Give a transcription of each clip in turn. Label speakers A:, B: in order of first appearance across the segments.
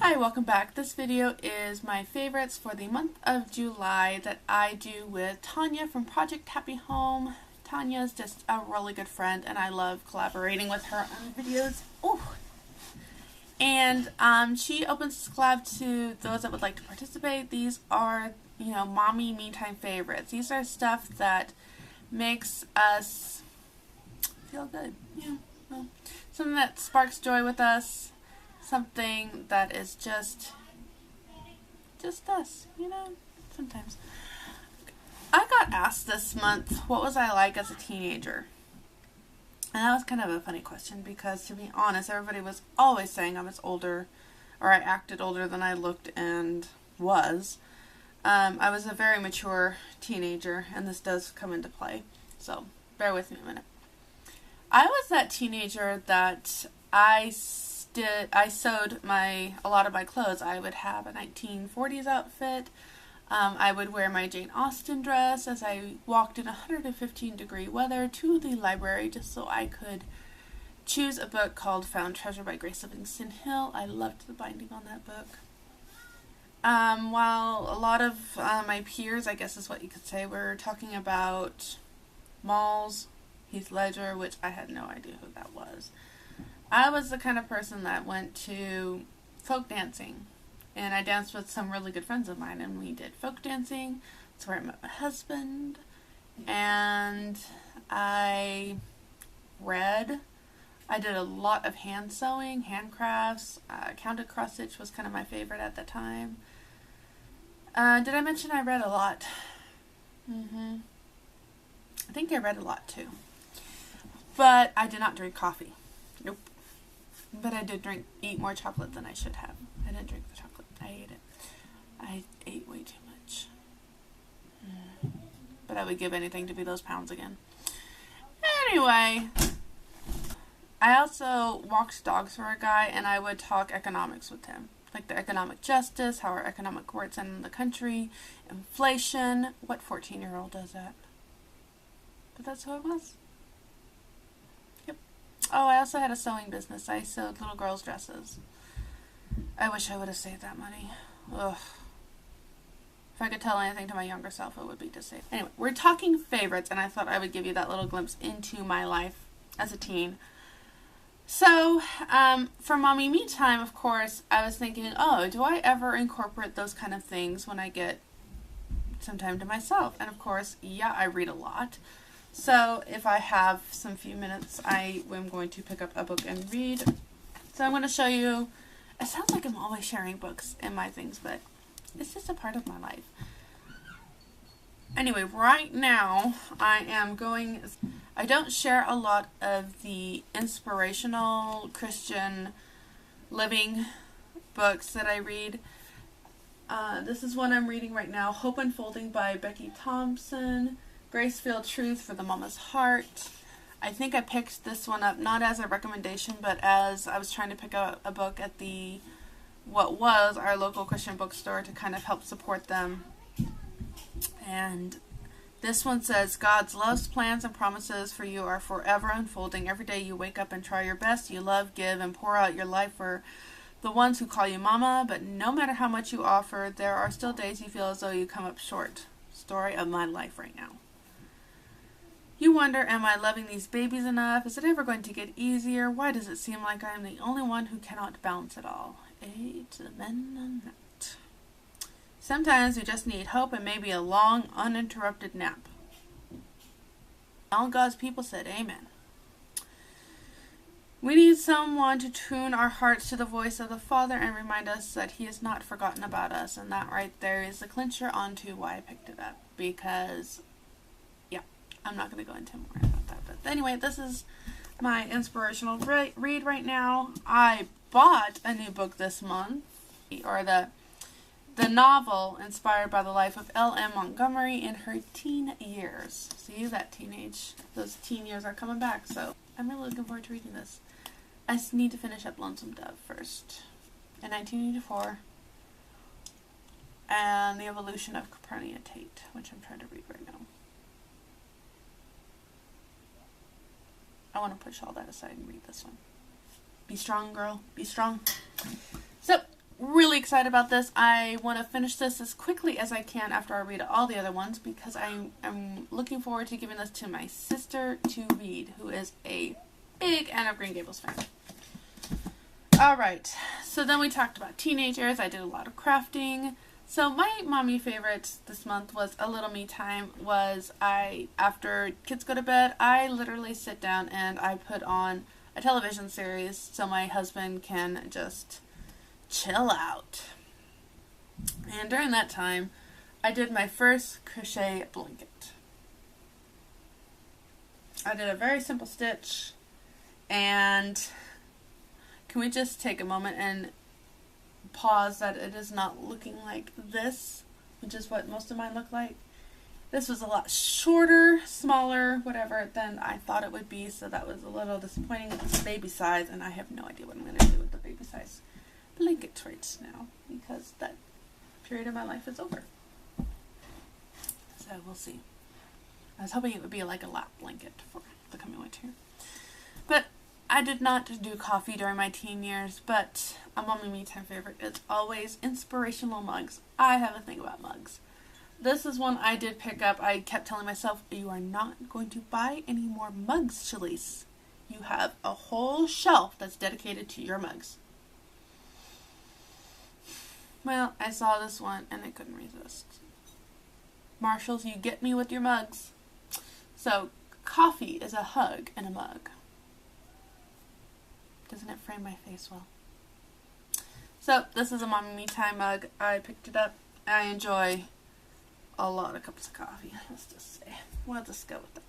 A: Hi, welcome back. This video is my favorites for the month of July that I do with Tanya from Project Happy Home. Tanya is just a really good friend and I love collaborating with her on videos. Ooh. And she opens this collab to those that would like to participate. These are, mommy me time favorites. These are stuff that makes us feel good. Yeah. Well, something that sparks joy with us. Something that is just us, sometimes. I got asked this month, what was I like as a teenager? And that was kind of a funny question because, to be honest, everybody was always saying I was older, or I acted older than I looked and was. I was a very mature teenager, and this does come into play, so bear with me a minute. I was that teenager that I sewed a lot of my clothes. I would have a 1940s outfit. I would wear my Jane Austen dress as I walked in 115-degree weather to the library just so I could choose a book called Found Treasure by Grace Livingston Hill. I loved the binding on that book. While a lot of my peers, I guess is what you could say, were talking about malls, Heath Ledger, which I had no idea who that was. I was the kind of person that went to folk dancing, and I danced with some really good friends of mine, and we did folk dancing. That's where I met my husband, and I read. I did a lot of hand sewing, handcrafts. Counted cross stitch was kind of my favorite at the time. Did I mention I read a lot? I think I read a lot too. But I did not drink coffee. Nope. But I did eat more chocolate than I should have. I didn't drink the chocolate. I ate it. I ate way too much. But I would give anything to be those pounds again. Anyway, I also walked dogs for a guy, and I would talk economics with him. Like the economic justice, how our economic works in the country, inflation. What 14-year-old does that? But that's who it was. Oh, I also had a sewing business. I sewed little girls' dresses. I wish I would have saved that money. Ugh. If I could tell anything to my younger self, it would be to save. Anyway, we're talking favorites, and I thought I would give you that little glimpse into my life as a teen. So, for Mommy Me Time, of course, I was thinking, oh, do I ever incorporate those kind of things when I get some time to myself? And of course, yeah, I read a lot. So if I have some few minutes, I am going to pick up a book and read. So I'm going to show you, it sounds like I'm always sharing books in my things, but it's just a part of my life. Anyway, right now I don't share a lot of the inspirational Christian living books that I read. This is one I'm reading right now, Hope Unfolding by Becky Thompson. Grace-Filled Truth for the Mama's Heart. I think I picked this one up not as a recommendation, but as I was trying to pick up a book at what was our local Christian bookstore to kind of help support them. And this one says, God's loves, plans, and promises for you are forever unfolding. Every day you wake up and try your best. You love, give, and pour out your life for the ones who call you Mama. But no matter how much you offer, there are still days you feel as though you come up short. Story of my life right now. You wonder, am I loving these babies enough? Is it ever going to get easier? Why does it seem like I am the only one who cannot balance it all? To the men on that. Sometimes we just need hope and maybe a long, uninterrupted nap. All God's people said amen. We need someone to tune our hearts to the voice of the Father and remind us that He has not forgotten about us. And that right there is the clincher onto why I picked it up. Because I'm not going to go into more about that. But anyway, this is my inspirational read right now. I bought a new book this month, or the novel inspired by the life of L.M. Montgomery in her teen years. See, those teen years are coming back. So I'm really looking forward to reading this. I just need to finish up Lonesome Dove first. In 1984. And The Evolution of Copernia Tate, which I'm trying to read right now. I want to push all that aside and read this one. Be strong, girl. Be strong. So, really excited about this. I want to finish this as quickly as I can after I read all the other ones, because I'm looking forward to giving this to my sister to read, who is a big Anne of Green Gables fan. Alright, so then we talked about teenagers. I did a lot of crafting. So my mommy favorites this month was a little me time. After kids go to bed, I literally sit down and I put on a television series so my husband can just chill out. And during that time, I did my first crochet blanket. I did a very simple stitch, and can we just take a moment and pause that it is not looking like this, which is what most of mine look like. This was a lot shorter, smaller, whatever, than I thought it would be, so that was a little disappointing. It's baby size, and I have no idea what I'm going to do with the baby size blanket right now, because that period of my life is over. So we'll see. I was hoping it would be like a lap blanket for the coming winter. But I did not do coffee during my teen years, but a mommy me time favorite is always inspirational mugs. I have a thing about mugs. This is one I did pick up. I kept telling myself, you are not going to buy any more mugs, Shalise. You have a whole shelf that's dedicated to your mugs. Well, I saw this one and I couldn't resist. Marshalls, you get me with your mugs. So, coffee is a hug in a mug. Doesn't it frame my face well? So, this is a mommy me time mug. I picked it up. I enjoy a lot of cups of coffee, let's just say. We'll just go with that.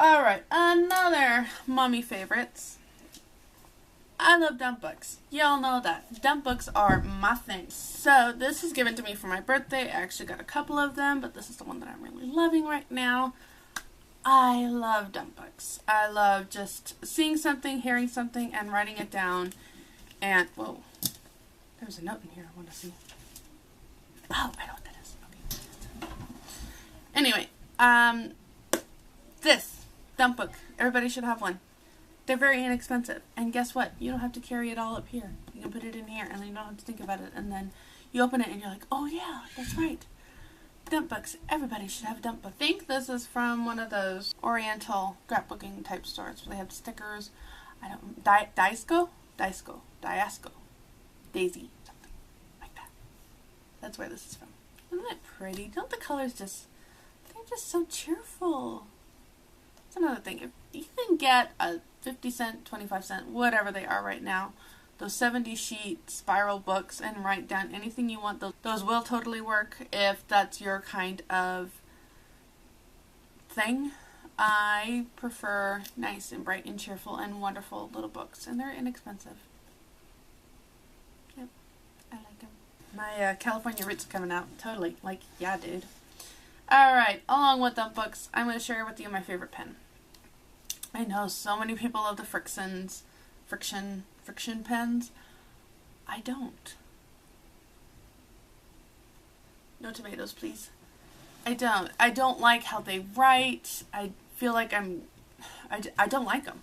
A: Alright, another mommy favorites. I love dump books. Y'all know that. Dump books are my thing. So, this is given to me for my birthday. I actually got a couple of them, but this is the one that I'm really loving right now. I love dump books. I love just seeing something, hearing something, and writing it down. And, whoa, there's a note in here I want to see. Oh, I know what that is. Okay. Anyway, this dump book, everybody should have one. They're very inexpensive. And guess what? You don't have to carry it all up here. You can put it in here, and then you don't have to think about it. And then you open it, and you're like, oh yeah, that's right. Dump books. Everybody should have a dump book. I think this is from one of those Oriental scrapbooking type stores where they have stickers. I don't Daisco, Daisy, something like that. That's where this is from. Isn't it pretty? Don't the colors they're just so cheerful. That's another thing. If you can get a 50-cent, 25-cent, whatever they are right now, those 70-sheet spiral books, and write down anything you want. Those will totally work if that's your kind of thing. I prefer nice and bright and cheerful and wonderful little books, and they're inexpensive. Yep, I like them. My California roots are coming out. Totally. Like, yeah, dude. Alright, along with dump books, I'm going to share with you my favorite pen. I know so many people love the friction pens. I don't. No tomatoes, please. I don't like how they write. I feel like I don't like them.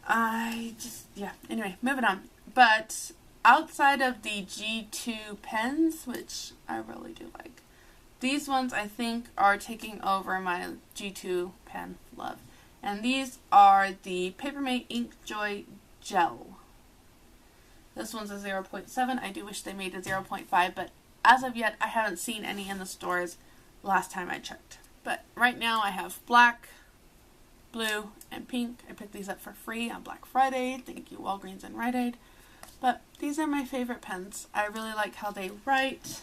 A: Yeah. Anyway, moving on. But outside of the G2 pens, which I really do like, these ones I think are taking over my G2 pen love. And these are the Papermate Ink Joy Gel. This one's a 0.7. I do wish they made a 0.5, but as of yet, I haven't seen any in the stores last time I checked. But right now I have black, blue, and pink. I picked these up for free on Black Friday. Thank you, Walgreens and Rite Aid. But these are my favorite pens. I really like how they write.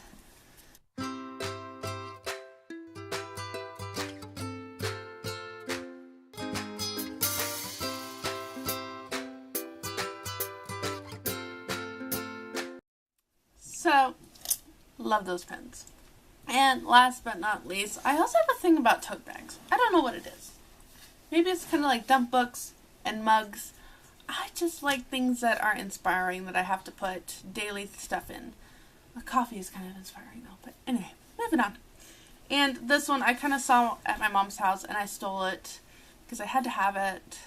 A: So, love those pens. And last but not least, I also have a thing about tote bags. I don't know what it is. Maybe it's kind of like dump books and mugs. I just like things that are inspiring that I have to put daily stuff in. The coffee is kind of inspiring though. But anyway, moving on. And this one I kind of saw at my mom's house and I stole it because I had to have it.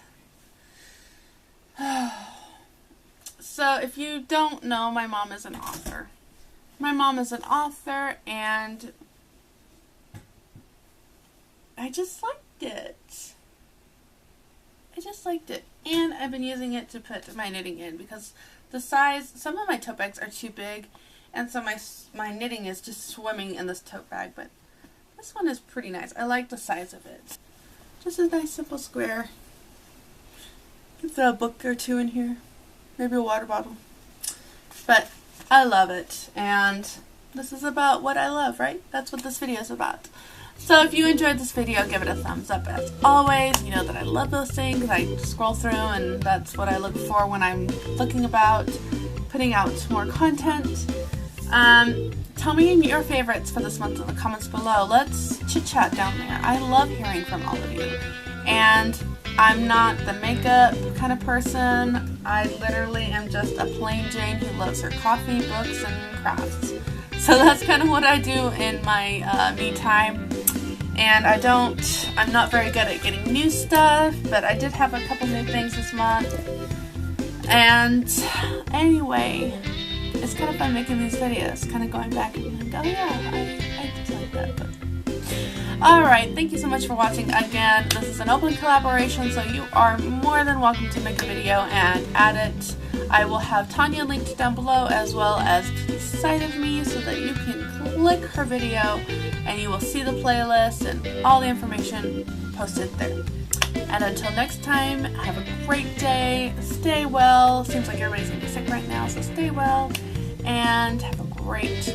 A: So if you don't know, my mom is an author. My mom is an author, and I just liked it. I just liked it. And I've been using it to put my knitting in because the size, some of my tote bags are too big, and so my knitting is just swimming in this tote bag, but this one is pretty nice. I like the size of it. Just a nice simple square. You can throw a book or two in here. Maybe a water bottle. But I love it, and this is about what I love, right? That's what this video is about. So if you enjoyed this video, give it a thumbs up as always. You know that I love those things. I scroll through, and that's what I look for when I'm looking about putting out more content. Tell me your favorites for this month in the comments below. Let's chit chat down there. I love hearing from all of you. And I'm not the makeup kind of person. I literally am just a plain Jane who loves her coffee, books, and crafts. So that's kind of what I do in my me time. And I'm not very good at getting new stuff, but I did have a couple new things this month. And anyway, it's kind of fun making these videos, kind of going back and being like, oh yeah, I just like that. But alright, thank you so much for watching again. This is an open collaboration, so you are more than welcome to make a video and add it. I will have Tanya linked down below, as well as to the side of me, so that you can click her video and you will see the playlist and all the information posted there. And until next time, have a great day, stay well. Seems like everybody's gonna be sick right now, so stay well, and have a great